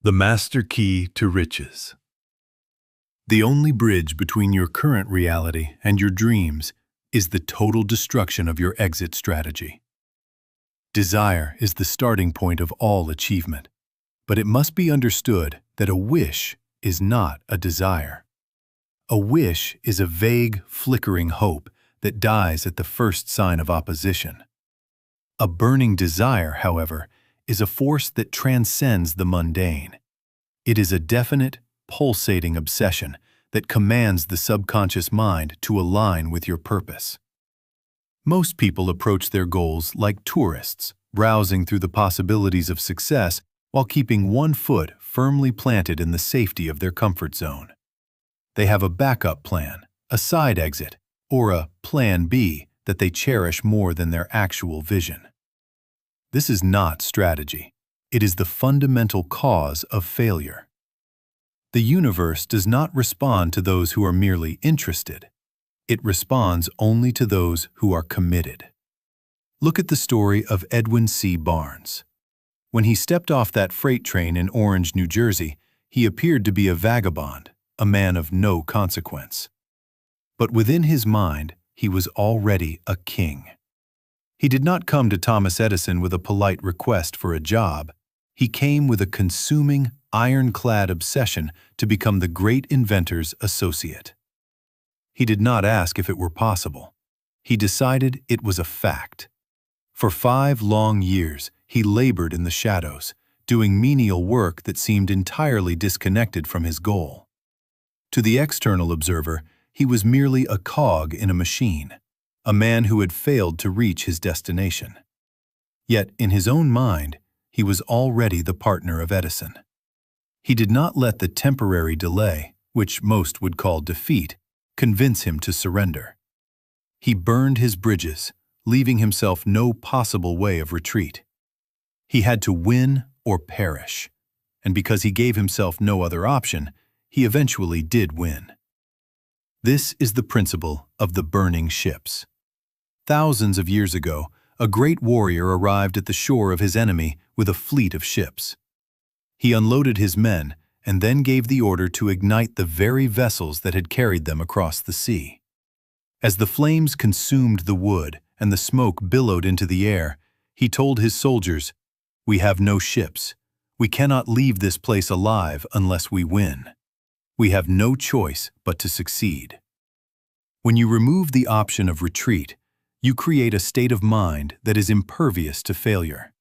The Master Key to Riches. The only bridge between your current reality and your dreams is the total destruction of your exit strategy. Desire is the starting point of all achievement, but it must be understood that a wish is not a desire. A wish is a vague, flickering hope that dies at the first sign of opposition. A burning desire, however, is a force that transcends the mundane. It is a definite, pulsating obsession that commands the subconscious mind to align with your purpose. Most people approach their goals like tourists, browsing through the possibilities of success while keeping one foot firmly planted in the safety of their comfort zone. They have a backup plan, a side exit, or a plan B that they cherish more than their actual vision. This is not strategy. It is the fundamental cause of failure. The universe does not respond to those who are merely interested. It responds only to those who are committed. Look at the story of Edwin C. Barnes. When he stepped off that freight train in Orange, New Jersey, he appeared to be a vagabond, a man of no consequence. But within his mind, he was already a king. He did not come to Thomas Edison with a polite request for a job. He came with a consuming, ironclad obsession to become the great inventor's associate. He did not ask if it were possible. He decided it was a fact. For 5 long years, he labored in the shadows, doing menial work that seemed entirely disconnected from his goal. To the external observer, he was merely a cog in a machine, a man who had failed to reach his destination. Yet, in his own mind, he was already the partner of Edison. He did not let the temporary delay, which most would call defeat, convince him to surrender. He burned his bridges, leaving himself no possible way of retreat. He had to win or perish, and because he gave himself no other option, he eventually did win. This is the principle of the burning ships. Thousands of years ago, a great warrior arrived at the shore of his enemy with a fleet of ships. He unloaded his men and then gave the order to ignite the very vessels that had carried them across the sea. As the flames consumed the wood and the smoke billowed into the air, he told his soldiers, "We have no ships. We cannot leave this place alive unless we win. We have no choice but to succeed." When you remove the option of retreat, you create a state of mind that is impervious to failure.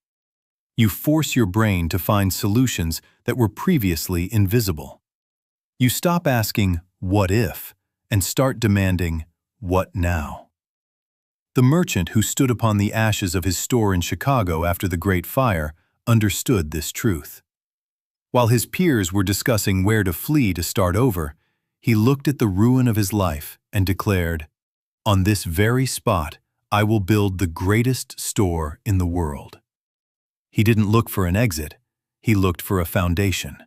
You force your brain to find solutions that were previously invisible. You stop asking, "What if?" and start demanding, "What now?" The merchant who stood upon the ashes of his store in Chicago after the Great Fire understood this truth. While his peers were discussing where to flee to start over, he looked at the ruin of his life and declared, "On this very spot, I will build the greatest store in the world." He didn't look for an exit, he looked for a foundation.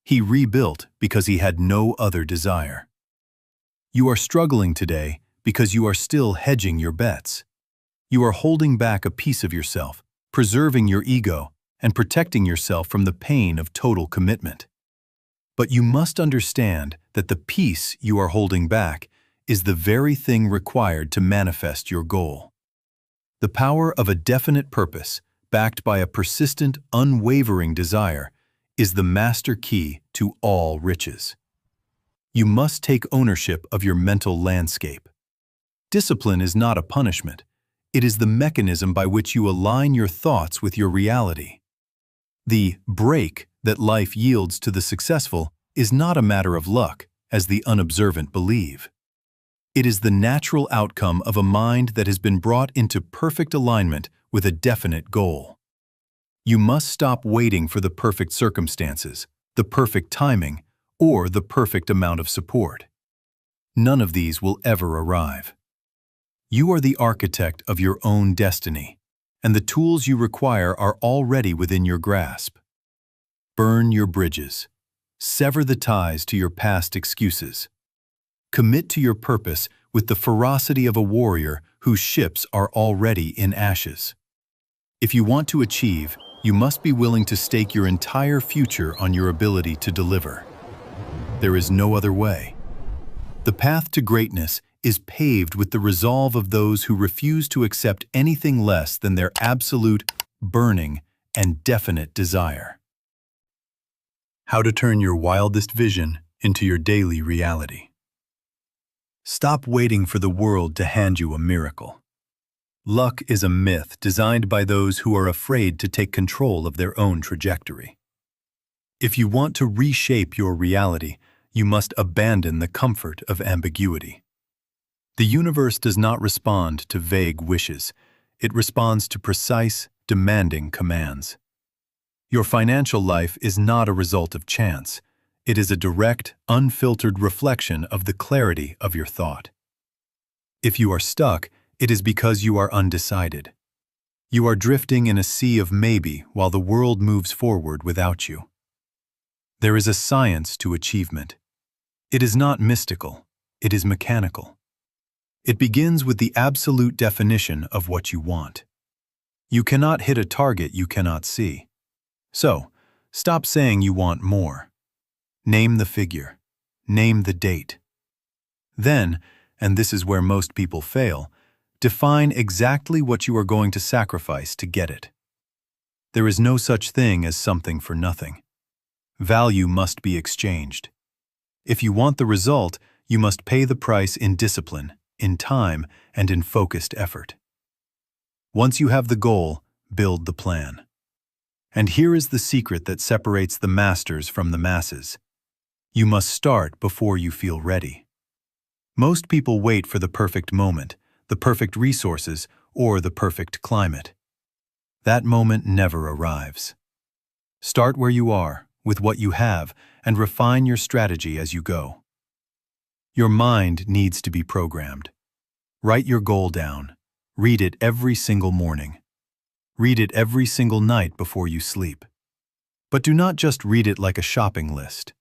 He rebuilt because he had no other desire. You are struggling today because you are still hedging your bets. You are holding back a piece of yourself, preserving your ego, and protecting yourself from the pain of total commitment. But you must understand that the piece you are holding back is the very thing required to manifest your goal. The power of a definite purpose, backed by a persistent, unwavering desire, is the master key to all riches. You must take ownership of your mental landscape. Discipline is not a punishment. It is the mechanism by which you align your thoughts with your reality. The break that life yields to the successful is not a matter of luck, as the unobservant believe. It is the natural outcome of a mind that has been brought into perfect alignment with a definite goal. You must stop waiting for the perfect circumstances, the perfect timing, or the perfect amount of support. None of these will ever arrive. You are the architect of your own destiny, and the tools you require are already within your grasp. Burn your bridges. Sever the ties to your past excuses. Commit to your purpose with the ferocity of a warrior whose ships are already in ashes. If you want to achieve, You must be willing to stake your entire future on your ability to deliver. There is no other way. The path to greatness is paved with the resolve of those who refuse to accept anything less than their absolute, burning, and definite desire. How to turn your wildest vision into your daily reality. Stop waiting for the world to hand you a miracle. Luck is a myth designed by those who are afraid to take control of their own trajectory. If you want to reshape your reality, you must abandon the comfort of ambiguity. The universe does not respond to vague wishes. It responds to precise, demanding commands. Your financial life is not a result of chance. It is a direct, unfiltered reflection of the clarity of your thought. If you are stuck, it is because you are undecided. You are drifting in a sea of maybe while the world moves forward without you. There is a science to achievement. It is not mystical, it is mechanical. It begins with the absolute definition of what you want. You cannot hit a target you cannot see. So, stop saying you want more. Name the figure. Name the date. Then, and this is where most people fail, define exactly what you are going to sacrifice to get it. There is no such thing as something for nothing. Value must be exchanged. If you want the result, you must pay the price in discipline, in time, and in focused effort. Once you have the goal, build the plan. And here is the secret that separates the masters from the masses. You must start before you feel ready. Most people wait for the perfect moment, the perfect resources, or the perfect climate. That moment never arrives. Start where you are, with what you have, and refine your strategy as you go. Your mind needs to be programmed. Write your goal down. Read it every single morning. Read it every single night before you sleep. But do not just read it like a shopping list.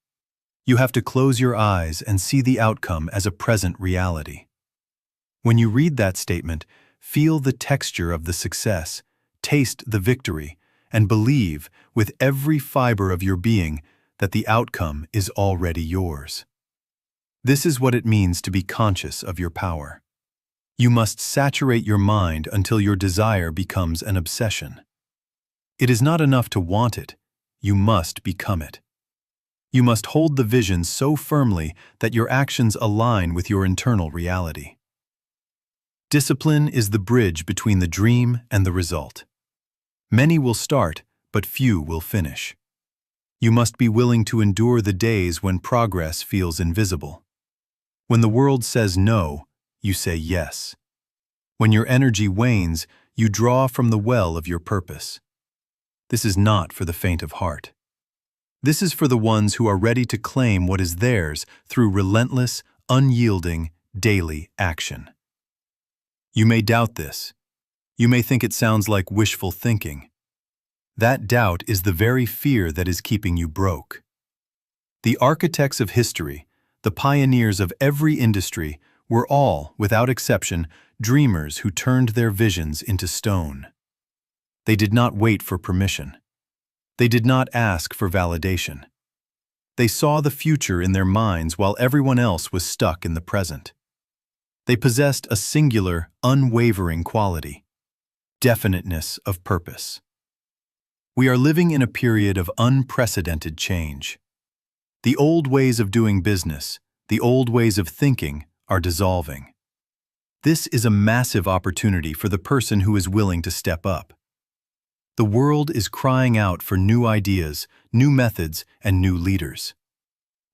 You have to close your eyes and see the outcome as a present reality. When you read that statement, feel the texture of the success, taste the victory, and believe with every fiber of your being that the outcome is already yours. This is what it means to be conscious of your power. You must saturate your mind until your desire becomes an obsession. It is not enough to want it, you must become it. You must hold the vision so firmly that your actions align with your internal reality. Discipline is the bridge between the dream and the result. Many will start, but few will finish. You must be willing to endure the days when progress feels invisible. When the world says no, you say yes. When your energy wanes, you draw from the well of your purpose. This is not for the faint of heart. This is for the ones who are ready to claim what is theirs through relentless, unyielding, daily action. You may doubt this. You may think it sounds like wishful thinking. That doubt is the very fear that is keeping you broke. The architects of history, the pioneers of every industry, were all, without exception, dreamers who turned their visions into stone. They did not wait for permission. They did not ask for validation. They saw the future in their minds while everyone else was stuck in the present. They possessed a singular, unwavering quality: definiteness of purpose. We are living in a period of unprecedented change. The old ways of doing business, the old ways of thinking, are dissolving. This is a massive opportunity for the person who is willing to step up. The world is crying out for new ideas, new methods, and new leaders.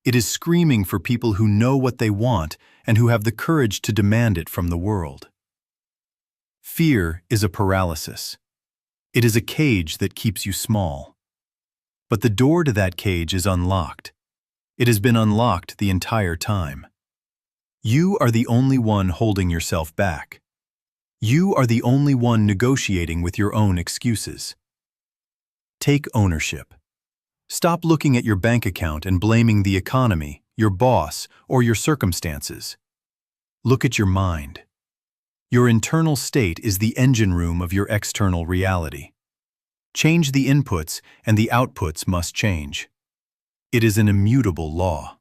It is screaming for people who know what they want and who have the courage to demand it from the world. Fear is a paralysis. It is a cage that keeps you small. But the door to that cage is unlocked. It has been unlocked the entire time. You are the only one holding yourself back. You are the only one negotiating with your own excuses. Take ownership. Stop looking at your bank account and blaming the economy, your boss, or your circumstances. Look at your mind. Your internal state is the engine room of your external reality. Change the inputs, and the outputs must change. It is an immutable law.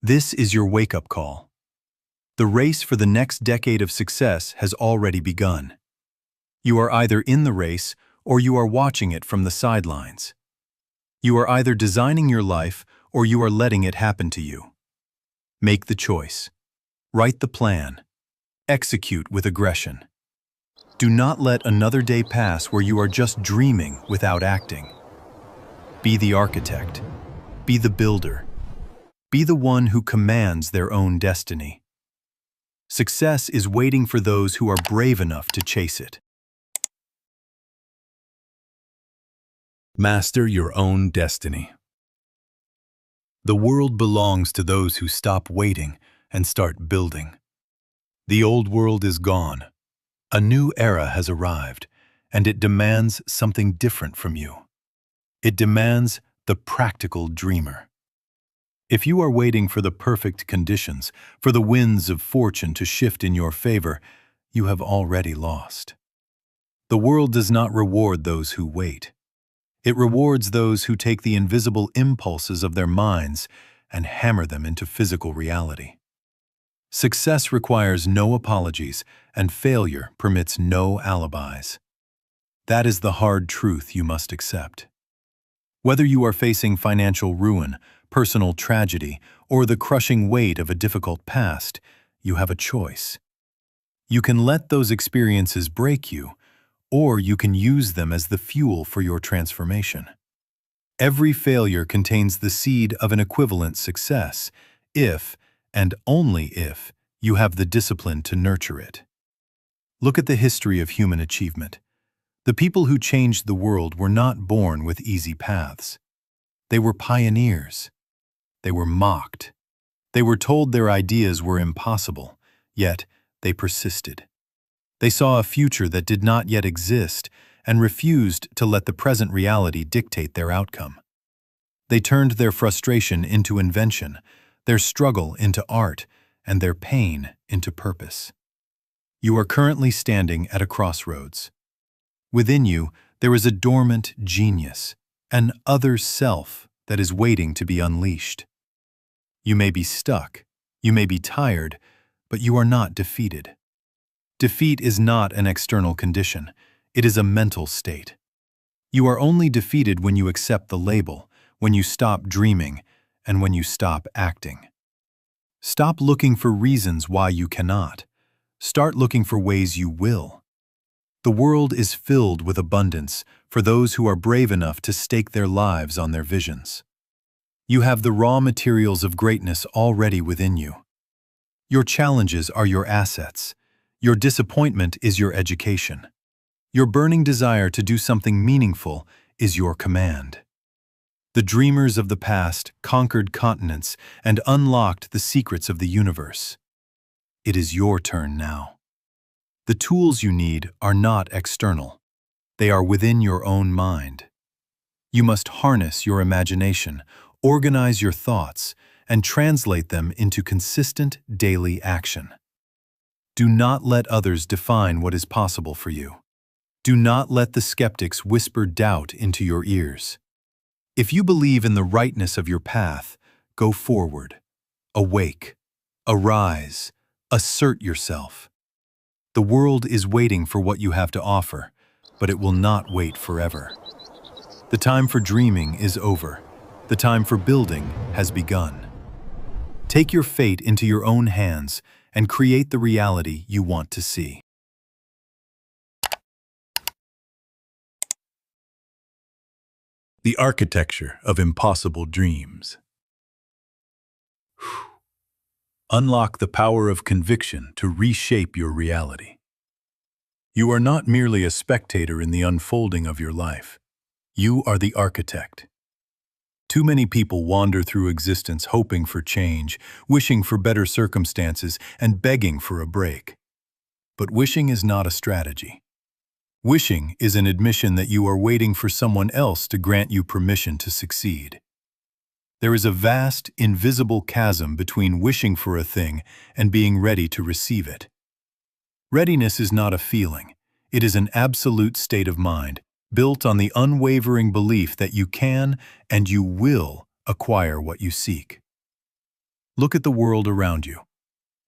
This is your wake-up call. The race for the next decade of success has already begun. You are either in the race or you are watching it from the sidelines. You are either designing your life or you are letting it happen to you. Make the choice. Write the plan. Execute with aggression. Do not let another day pass where you are just dreaming without acting. Be the architect. Be the builder. Be the one who commands their own destiny. Success is waiting for those who are brave enough to chase it. Master your own destiny. The world belongs to those who stop waiting and start building. The old world is gone. A new era has arrived, and it demands something different from you. It demands the practical dreamer. If you are waiting for the perfect conditions, for the winds of fortune to shift in your favor, you have already lost. The world does not reward those who wait. It rewards those who take the invisible impulses of their minds and hammer them into physical reality. Success requires no apologies, and failure permits no alibis. That is the hard truth you must accept. Whether you are facing financial ruin, personal tragedy, or the crushing weight of a difficult past, you have a choice. You can let those experiences break you, or you can use them as the fuel for your transformation. Every failure contains the seed of an equivalent success, if, and only if, you have the discipline to nurture it. Look at the history of human achievement. The people who changed the world were not born with easy paths. They were pioneers. They were mocked. They were told their ideas were impossible, yet they persisted. They saw a future that did not yet exist and refused to let the present reality dictate their outcome. They turned their frustration into invention, their struggle into art, and their pain into purpose. You are currently standing at a crossroads. Within you, there is a dormant genius, an other self that is waiting to be unleashed. You may be stuck, you may be tired, but you are not defeated. Defeat is not an external condition, it is a mental state. You are only defeated when you accept the label, when you stop dreaming, and when you stop acting. Stop looking for reasons why you cannot. Start looking for ways you will. The world is filled with abundance for those who are brave enough to stake their lives on their visions. You have the raw materials of greatness already within you. Your challenges are your assets. Your disappointment is your education. Your burning desire to do something meaningful is your command. The dreamers of the past conquered continents and unlocked the secrets of the universe. It is your turn now. The tools you need are not external. They are within your own mind. You must harness your imagination, organize your thoughts, and translate them into consistent daily action. Do not let others define what is possible for you. Do not let the skeptics whisper doubt into your ears. If you believe in the rightness of your path, go forward. Awake. Arise. Assert yourself. The world is waiting for what you have to offer, but it will not wait forever. The time for dreaming is over. The time for building has begun. Take your fate into your own hands and create the reality you want to see. The architecture of impossible dreams. Unlock the power of conviction to reshape your reality. You are not merely a spectator in the unfolding of your life. You are the architect. Too many people wander through existence hoping for change, wishing for better circumstances, and begging for a break. But wishing is not a strategy. Wishing is an admission that you are waiting for someone else to grant you permission to succeed. There is a vast, invisible chasm between wishing for a thing and being ready to receive it. Readiness is not a feeling. It is an absolute state of mind, built on the unwavering belief that you can and you will acquire what you seek. Look at the world around you.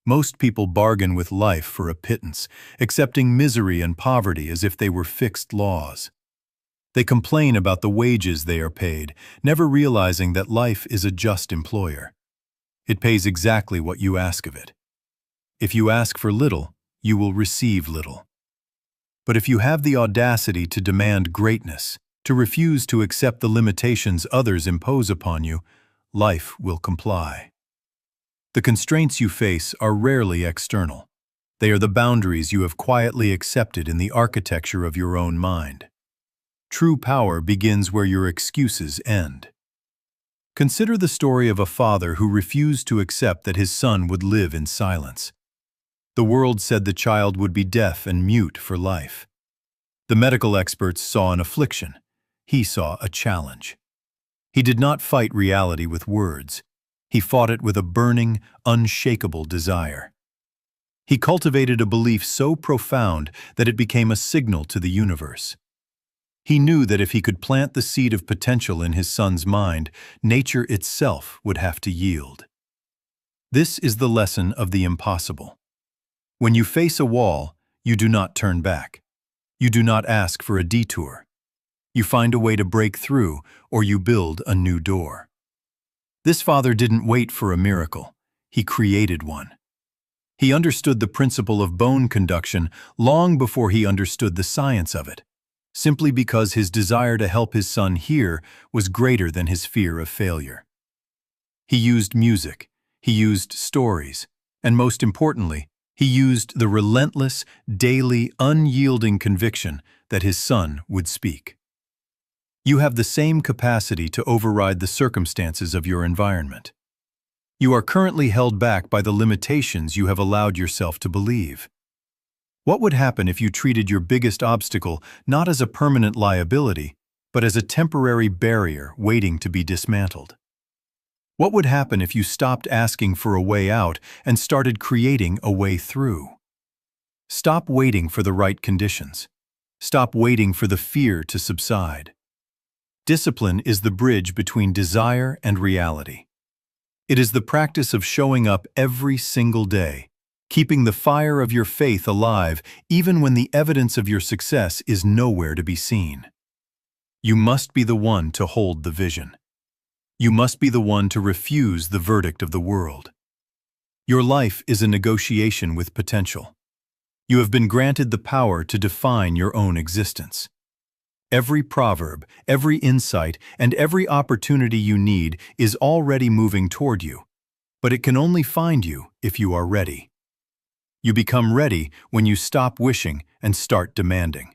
Most people bargain with life for a pittance, accepting misery and poverty as if they were fixed laws. They complain about the wages they are paid, never realizing that life is a just employer. It pays exactly what you ask of it. If you ask for little, you will receive little. But if you have the audacity to demand greatness, to refuse to accept the limitations others impose upon you, life will comply. The constraints you face are rarely external. They are the boundaries you have quietly accepted in the architecture of your own mind. True power begins where your excuses end. Consider the story of a father who refused to accept that his son would live in silence. The world said the child would be deaf and mute for life. The medical experts saw an affliction. He saw a challenge. He did not fight reality with words. He fought it with a burning, unshakable desire. He cultivated a belief so profound that it became a signal to the universe. He knew that if he could plant the seed of potential in his son's mind, nature itself would have to yield. This is the lesson of the impossible. When you face a wall, you do not turn back. You do not ask for a detour. You find a way to break through, or you build a new door. This father didn't wait for a miracle. He created one. He understood the principle of bone conduction long before he understood the science of it, simply because his desire to help his son hear was greater than his fear of failure. He used music, he used stories, and most importantly, he used the relentless, daily, unyielding conviction that his son would speak. You have the same capacity to override the circumstances of your environment. You are currently held back by the limitations you have allowed yourself to believe. What would happen if you treated your biggest obstacle not as a permanent liability, but as a temporary barrier waiting to be dismantled? What would happen if you stopped asking for a way out and started creating a way through? Stop waiting for the right conditions. Stop waiting for the fear to subside. Discipline is the bridge between desire and reality. It is the practice of showing up every single day, keeping the fire of your faith alive even when the evidence of your success is nowhere to be seen. You must be the one to hold the vision. You must be the one to refuse the verdict of the world. Your life is a negotiation with potential. You have been granted the power to define your own existence. Every proverb, every insight, and every opportunity you need is already moving toward you, but it can only find you if you are ready. You become ready when you stop wishing and start demanding.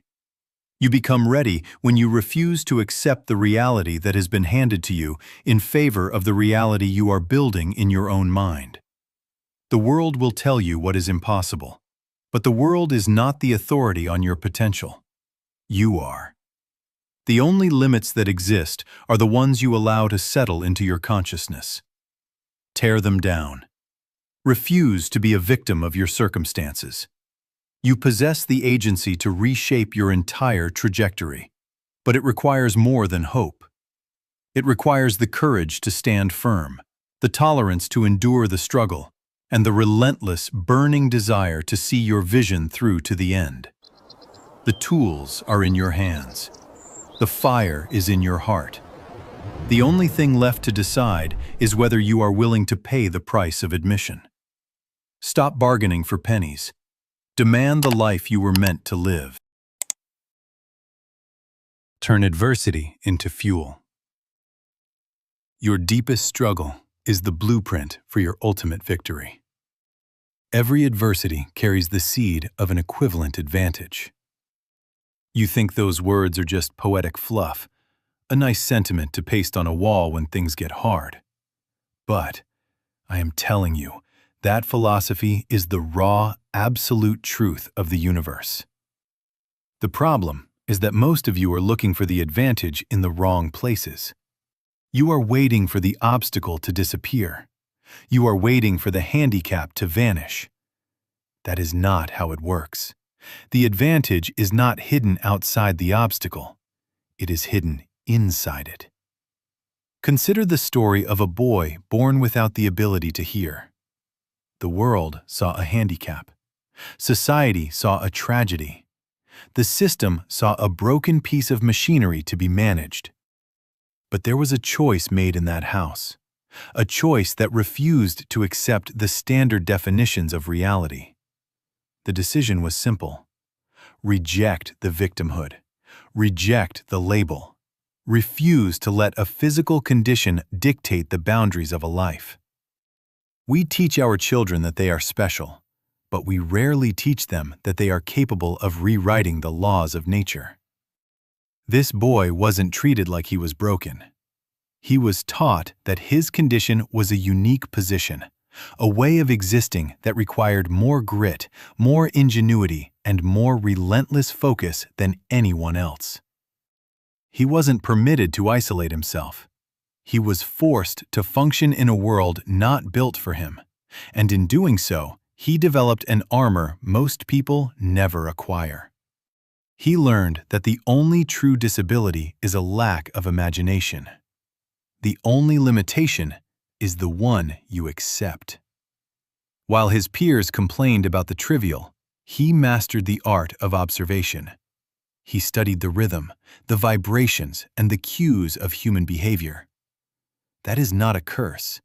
You become ready when you refuse to accept the reality that has been handed to you in favor of the reality you are building in your own mind. The world will tell you what is impossible, but the world is not the authority on your potential. You are. The only limits that exist are the ones you allow to settle into your consciousness. Tear them down. Refuse to be a victim of your circumstances. You possess the agency to reshape your entire trajectory, but it requires more than hope. It requires the courage to stand firm, the tolerance to endure the struggle, and the relentless, burning desire to see your vision through to the end. The tools are in your hands. The fire is in your heart. The only thing left to decide is whether you are willing to pay the price of admission. Stop bargaining for pennies. Demand the life you were meant to live. Turn adversity into fuel. Your deepest struggle is the blueprint for your ultimate victory. Every adversity carries the seed of an equivalent advantage. You think those words are just poetic fluff, a nice sentiment to paste on a wall when things get hard. But I am telling you, that philosophy is the raw, absolute truth of the universe. The problem is that most of you are looking for the advantage in the wrong places. You are waiting for the obstacle to disappear. You are waiting for the handicap to vanish. That is not how it works. The advantage is not hidden outside the obstacle. it is hidden inside it. Consider the story of a boy born without the ability to hear. The world saw a handicap. Society saw a tragedy. The system saw a broken piece of machinery to be managed. But there was a choice made in that house, a choice that refused to accept the standard definitions of reality. The decision was simple. Reject the victimhood. Reject the label. Refuse to let a physical condition dictate the boundaries of a life. We teach our children that they are special, but we rarely teach them that they are capable of rewriting the laws of nature. This boy wasn't treated like he was broken. He was taught that his condition was a unique position, a way of existing that required more grit, more ingenuity, and more relentless focus than anyone else. He wasn't permitted to isolate himself. He was forced to function in a world not built for him, and in doing so, he developed an armor most people never acquire. He learned that the only true disability is a lack of imagination. The only limitation is the one you accept. While his peers complained about the trivial, he mastered the art of observation. He studied the rhythm, the vibrations, and the cues of human behavior. That is not a curse.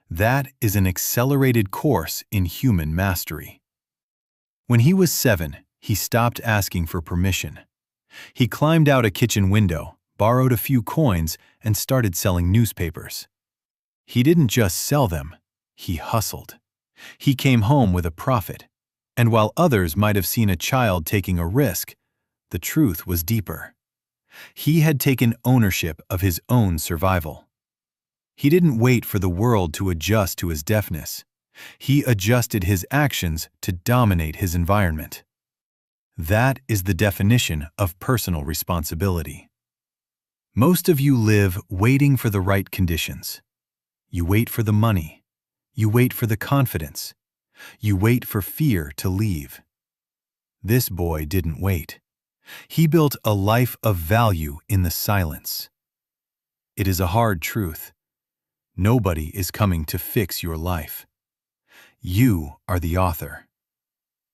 That is an accelerated course in human mastery. When he was 7, he stopped asking for permission. He climbed out a kitchen window, borrowed a few coins, and started selling newspapers. He didn't just sell them, he hustled. He came home with a profit, and while others might have seen a child taking a risk, the truth was deeper. He had taken ownership of his own survival. He didn't wait for the world to adjust to his deafness. He adjusted his actions to dominate his environment. That is the definition of personal responsibility. Most of you live waiting for the right conditions. You wait for the money. You wait for the confidence. You wait for fear to leave. This boy didn't wait. He built a life of value in the silence. It is a hard truth. Nobody is coming to fix your life. You are the author.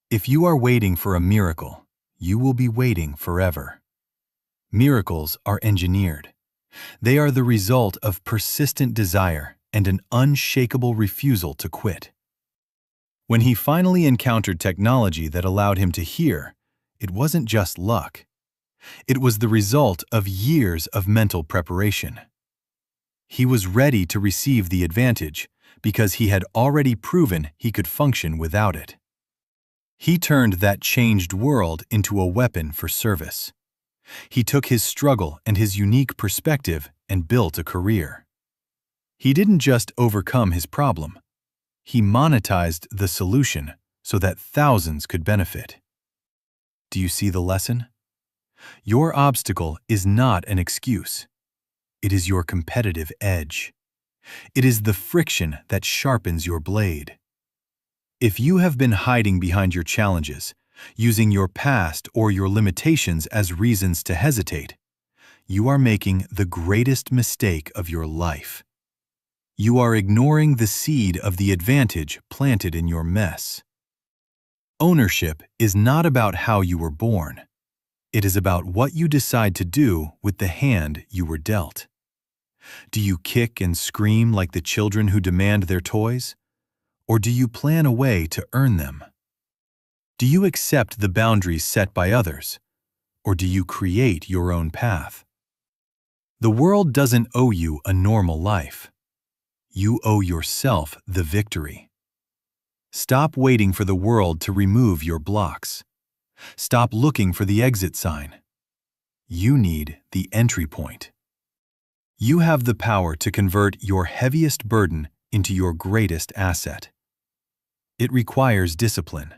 If you are waiting for a miracle, you will be waiting forever. Miracles are engineered. They are the result of persistent desire and an unshakable refusal to quit. When he finally encountered technology that allowed him to hear, it wasn't just luck. It was the result of years of mental preparation. He was ready to receive the advantage because he had already proven he could function without it. He turned that changed world into a weapon for service. He took his struggle and his unique perspective and built a career. He didn't just overcome his problem. He monetized the solution so that thousands could benefit. Do you see the lesson? Your obstacle is not an excuse. It is your competitive edge. It is the friction that sharpens your blade. If you have been hiding behind your challenges, using your past or your limitations as reasons to hesitate, you are making the greatest mistake of your life. You are ignoring the seed of the advantage planted in your mess. Ownership is not about how you were born. It is about what you decide to do with the hand you were dealt. Do you kick and scream like the children who demand their toys? Or do you plan a way to earn them? Do you accept the boundaries set by others? Or do you create your own path? The world doesn't owe you a normal life. You owe yourself the victory. Stop waiting for the world to remove your blocks. Stop looking for the exit sign. You need the entry point. You have the power to convert your heaviest burden into your greatest asset. It requires discipline.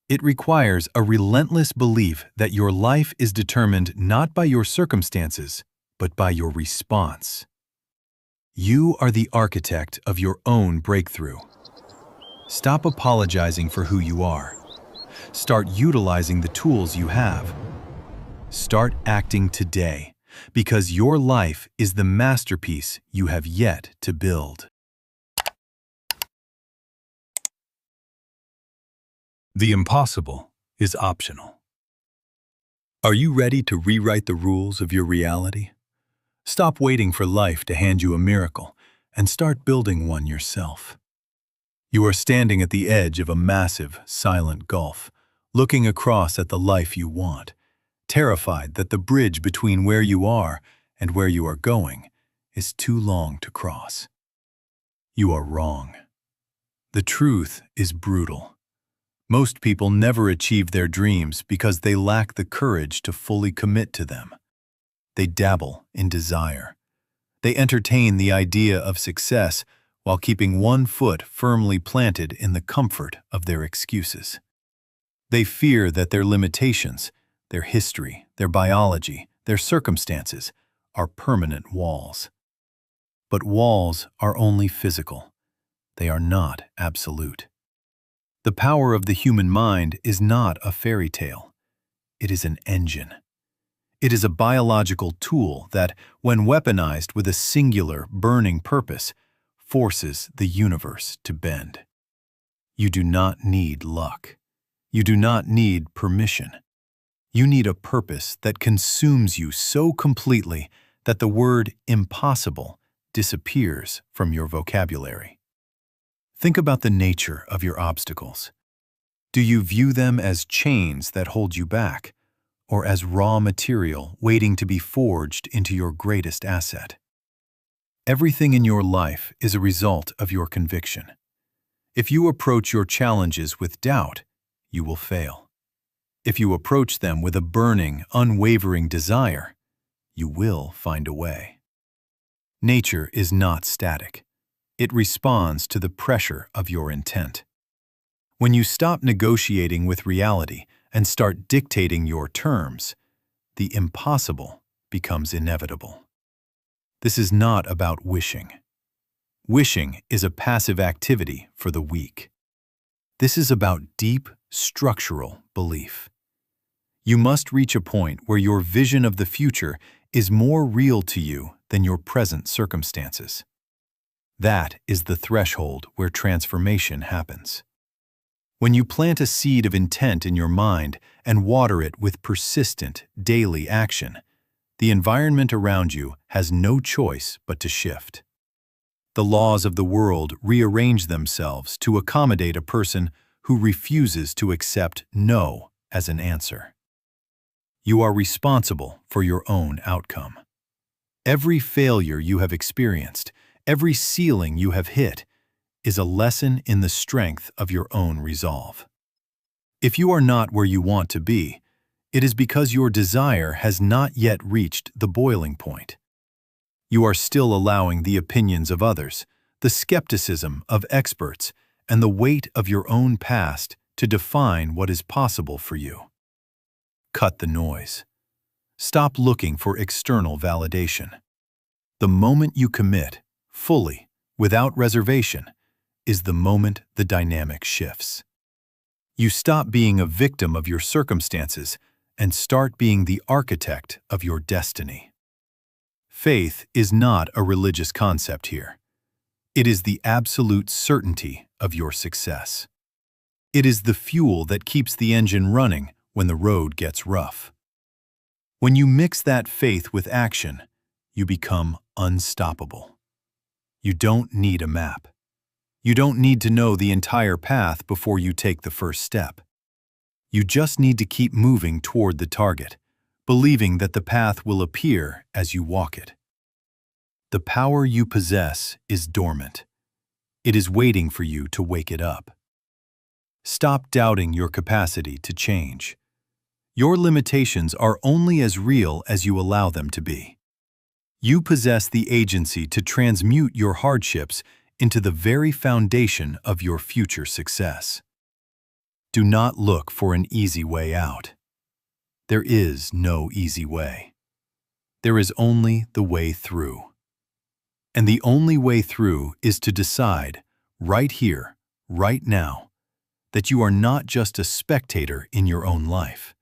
It requires a relentless belief that your life is determined not by your circumstances, but by your response. You are the architect of your own breakthrough. Stop apologizing for who you are. Start utilizing the tools you have. Start acting today, because your life is the masterpiece you have yet to build. The impossible is optional. Are you ready to rewrite the rules of your reality? Stop waiting for life to hand you a miracle and start building one yourself. You are standing at the edge of a massive, silent gulf, looking across at the life you want, terrified that the bridge between where you are and where you are going is too long to cross. You are wrong. The truth is brutal. Most people never achieve their dreams because they lack the courage to fully commit to them. They dabble in desire. They entertain the idea of success while keeping one foot firmly planted in the comfort of their excuses. They fear that their limitations, their history, their biology, their circumstances are permanent walls. But walls are only physical. They are not absolute. The power of the human mind is not a fairy tale. It is an engine. It is a biological tool that, when weaponized with a singular, burning purpose, forces the universe to bend. You do not need luck. You do not need permission. You need a purpose that consumes you so completely that the word impossible disappears from your vocabulary. Think about the nature of your obstacles. Do you view them as chains that hold you back, or as raw material waiting to be forged into your greatest asset? Everything in your life is a result of your conviction. If you approach your challenges with doubt, you will fail. If you approach them with a burning, unwavering desire, you will find a way. Nature is not static. It responds to the pressure of your intent. When you stop negotiating with reality and start dictating your terms, the impossible becomes inevitable. This is not about wishing. Wishing is a passive activity for the weak. This is about deep, structural belief. You must reach a point where your vision of the future is more real to you than your present circumstances. That is the threshold where transformation happens. When you plant a seed of intent in your mind and water it with persistent, daily action, the environment around you has no choice but to shift. The laws of the world rearrange themselves to accommodate a person who refuses to accept no as an answer. You are responsible for your own outcome. Every failure you have experienced, every ceiling you have hit, is a lesson in the strength of your own resolve. If you are not where you want to be, it is because your desire has not yet reached the boiling point. You are still allowing the opinions of others, the skepticism of experts, and the weight of your own past to define what is possible for you. Cut the noise. Stop looking for external validation. The moment you commit, fully, without reservation, is the moment the dynamic shifts. You stop being a victim of your circumstances and start being the architect of your destiny. Faith is not a religious concept here. It is the absolute certainty of your success. It is the fuel that keeps the engine running when the road gets rough. When you mix that faith with action, you become unstoppable. You don't need a map. You don't need to know the entire path before you take the first step. You just need to keep moving toward the target, believing that the path will appear as you walk it. The power you possess is dormant. It is waiting for you to wake it up. Stop doubting your capacity to change. Your limitations are only as real as you allow them to be. You possess the agency to transmute your hardships into the very foundation of your future success. Do not look for an easy way out. There is no easy way. There is only the way through. And the only way through is to decide, right here, right now, that you are not just a spectator in your own life.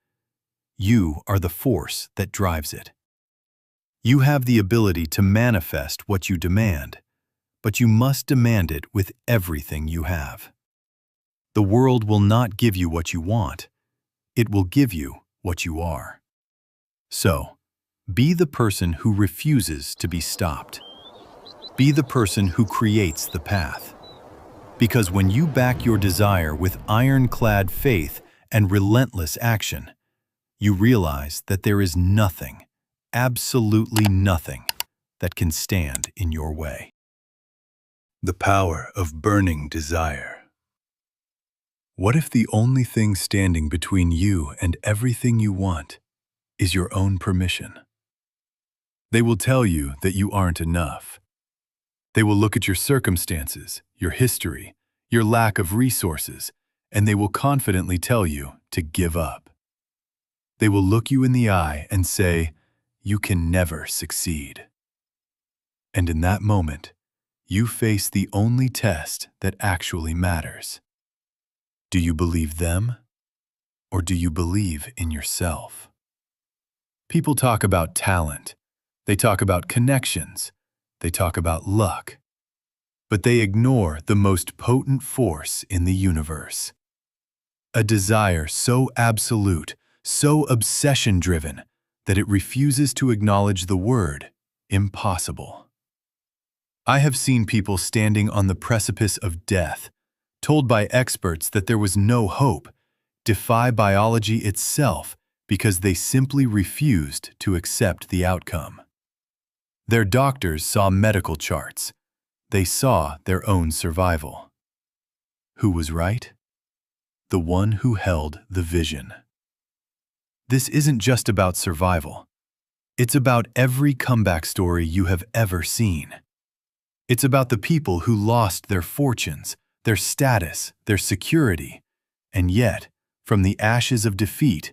You are the force that drives it. You have the ability to manifest what you demand, but you must demand it with everything you have. The world will not give you what you want. It will give you what you are. So, be the person who refuses to be stopped. Be the person who creates the path. Because when you back your desire with ironclad faith and relentless action, you realize that there is nothing, absolutely nothing, that can stand in your way. The power of burning desire. What if the only thing standing between you and everything you want is your own permission? They will tell you that you aren't enough. They will look at your circumstances, your history, your lack of resources, and they will confidently tell you to give up. They will look you in the eye and say, "You can never succeed." And in that moment, you face the only test that actually matters. Do you believe them, or do you believe in yourself? People talk about talent. They talk about connections. They talk about luck. But they ignore the most potent force in the universe. A desire so absolute, so obsession-driven, that it refuses to acknowledge the word impossible. I have seen people standing on the precipice of death, told by experts that there was no hope, defy biology itself because they simply refused to accept the outcome. Their doctors saw medical charts. They saw their own survival. Who was right? The one who held the vision. This isn't just about survival. It's about every comeback story you have ever seen. It's about the people who lost their fortunes, their status, their security, and yet, from the ashes of defeat,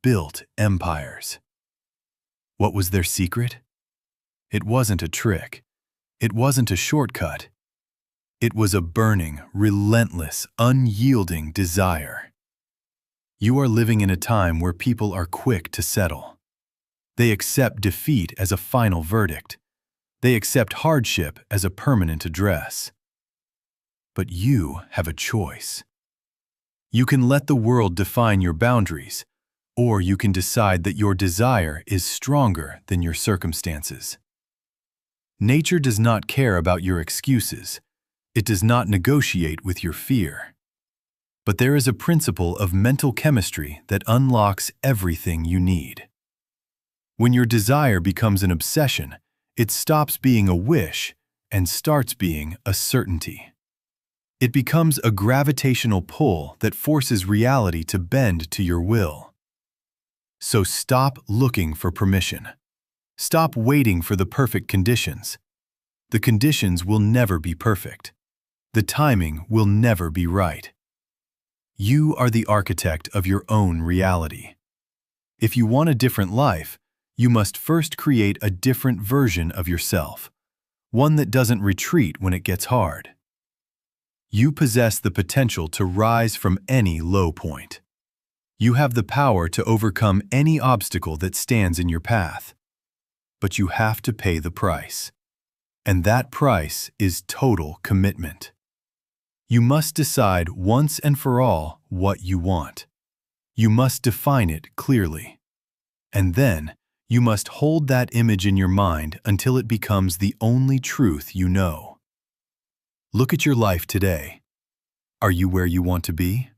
built empires. What was their secret? It wasn't a trick. It wasn't a shortcut. It was a burning, relentless, unyielding desire. You are living in a time where people are quick to settle. They accept defeat as a final verdict. They accept hardship as a permanent address. But you have a choice. You can let the world define your boundaries, or you can decide that your desire is stronger than your circumstances. Nature does not care about your excuses. It does not negotiate with your fear. But there is a principle of mental chemistry that unlocks everything you need. When your desire becomes an obsession, it stops being a wish and starts being a certainty. It becomes a gravitational pull that forces reality to bend to your will. So stop looking for permission. Stop waiting for the perfect conditions. The conditions will never be perfect. The timing will never be right. You are the architect of your own reality. If you want a different life, you must first create a different version of yourself, one that doesn't retreat when it gets hard. You possess the potential to rise from any low point. You have the power to overcome any obstacle that stands in your path. But you have to pay the price. And that price is total commitment. You must decide once and for all what you want. You must define it clearly. And then, you must hold that image in your mind until it becomes the only truth you know. Look at your life today. Are you where you want to be?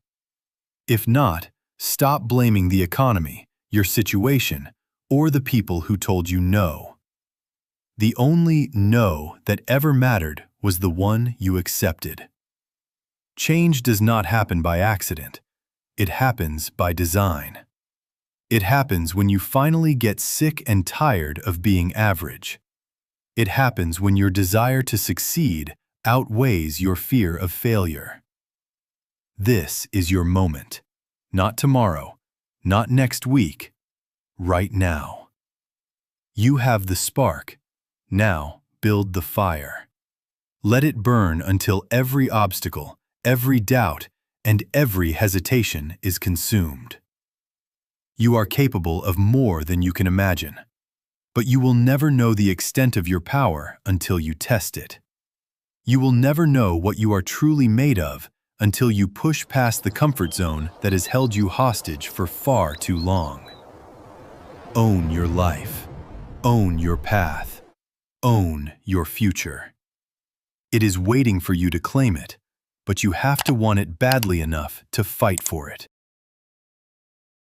If not, stop blaming the economy, your situation, or the people who told you no. The only no that ever mattered was the one you accepted. Change does not happen by accident. It happens by design. It happens when you finally get sick and tired of being average. It happens when your desire to succeed outweighs your fear of failure. This is your moment. Not tomorrow, not next week, right now. You have the spark. Now build the fire. Let it burn until every obstacle, every doubt, and every hesitation is consumed. You are capable of more than you can imagine. But you will never know the extent of your power until you test it. You will never know what you are truly made of until you push past the comfort zone that has held you hostage for far too long. Own your life. Own your path. Own your future. It is waiting for you to claim it, but you have to want it badly enough to fight for it.